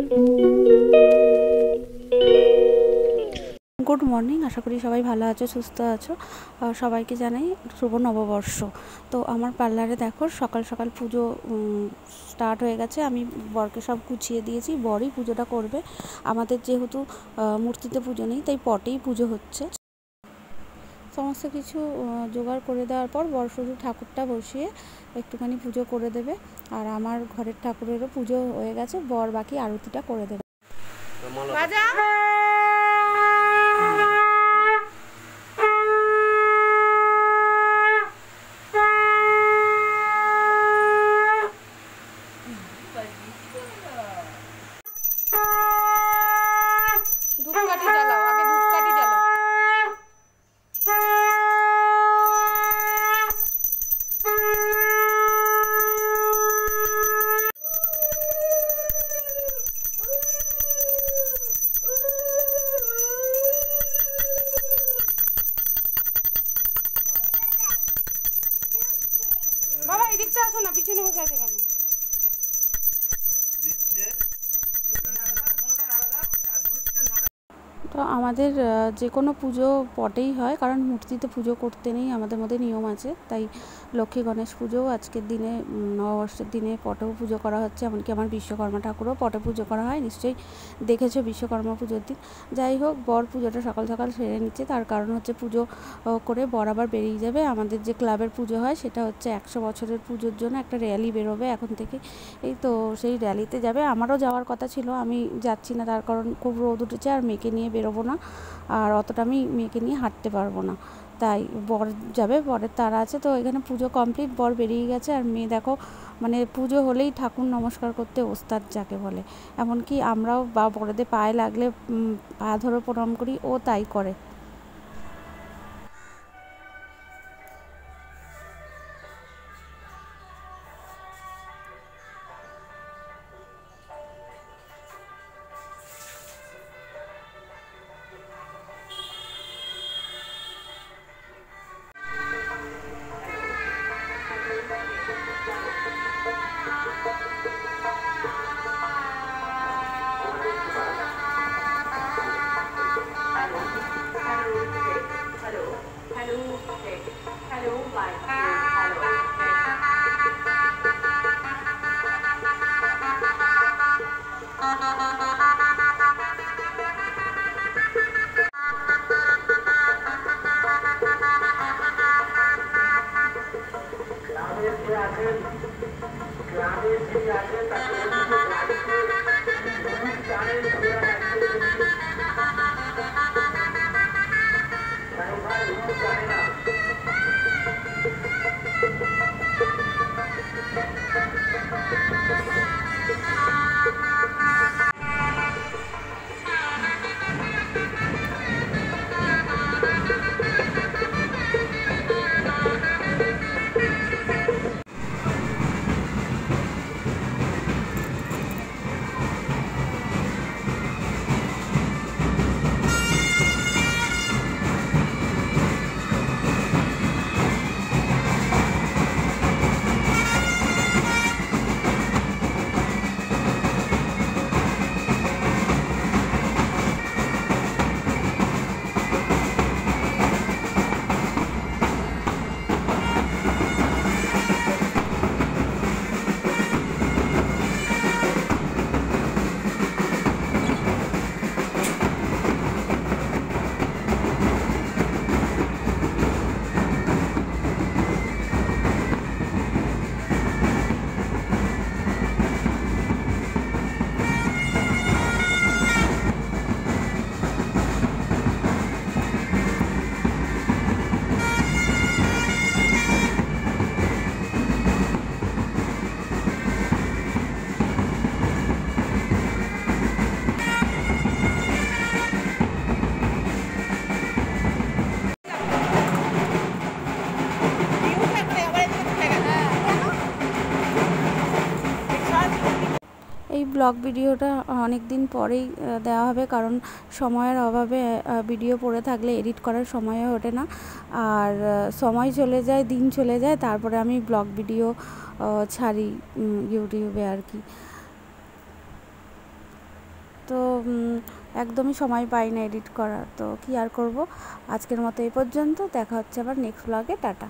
Good morning आशा करी सबाई भालो आछो सुस्थ आछो। सबाइके जानाई शुभ नवबर्ष। तो आमार पार्लारे देखो सकाल सकाल पुजो स्टार्ट हो गेछे। आमी बरके सब गुछिए दिएछि, बरई पुजोटा करबे। आमादेर जेहेतु मूर्तिते पुजो नेই ताई पटेई पुजो होच्छे। समस्त किछु जोगाड़ करे देওয়ার पर बर शुधु ठाकुरटा बसिए एकटुखानी पुजो करे देबे। और आमार घरेर ठाकुरेरও पुजो हये गेछे, बर बाकी आरतिटा करे देबे। धूपकाठी জ্বালাও, আগে ধূপকাঠি জ্বালাও। বাবা এদিকটা আসো না, পিছনে বসে আছে কেন? तो आमादेर जेकोनो पुजो पटेई हय, कारण मूर्तिते पुजो करते नेই आमादेर मध्य नियम आछे। ताई लक्ष्मी गणेश पुजो आजकेर दिने नवबर्षेर दिने पटेও पुजो करा हच्छे। एमनकि आमार विश्वकर्मा ठाकुरও पटे पुजो करा हय, निश्चयई देखेছো विश्वकर्मा पुजोर दिन। যাই হোক बर पुजोटा सकाल सकाल सेरे निচ্ছে, तार कारण हच्छे पुजो करे बर आबार बेरिये जाबे। आमादेर जे क्लाबेर पुजो हय सेटा हच्छे 100 বছরের पुजोर जोन्नो একটা रैली बेरोबे এখন থেকে। এই তো সেই रैलीতে যাবে। আমারও যাওয়ার কথা ছিল, আমি যাচ্ছি না, তার কারণ খুব রোদ উঠেছে আর মেয়েকে নিয়ে বেরোবো না, আর অতটা আমি মেয়েকে নিয়ে হাঁটতে পারবো না। তাই বর যাবে, বরের তাড়া আছে। তো এখানে পুজো কমপ্লিট, বর বেরিয়ে গেছে। আর মেয়ে দেখো মানে পুজো হলেই ঠাকুর নমস্কার করতে ওস্তাদ যাকে বলে। এমনকি আমরাও বা বড়দের পায়ে লাগলে পা ধরে প্রণাম করি, ও তাই করে। ব্লগ ভিডিওটা অনেক দিন পরেই দেওয়া হবে, কারণ সময়ের অভাবে ভিডিও পড়ে থাকলে এডিট করার সময় ওঠে না, আর সময় চলে যায়, দিন চলে যায়, তারপরে আমি ব্লগ ভিডিও ছাড়ি ইউটিউবে আর কি। তো একদমই সময় পাই না এডিট করার, তো কি আর করব। আজকের মতো এই পর্যন্ত, দেখা হচ্ছে আবার নেক্সট ব্লগে। টাটা।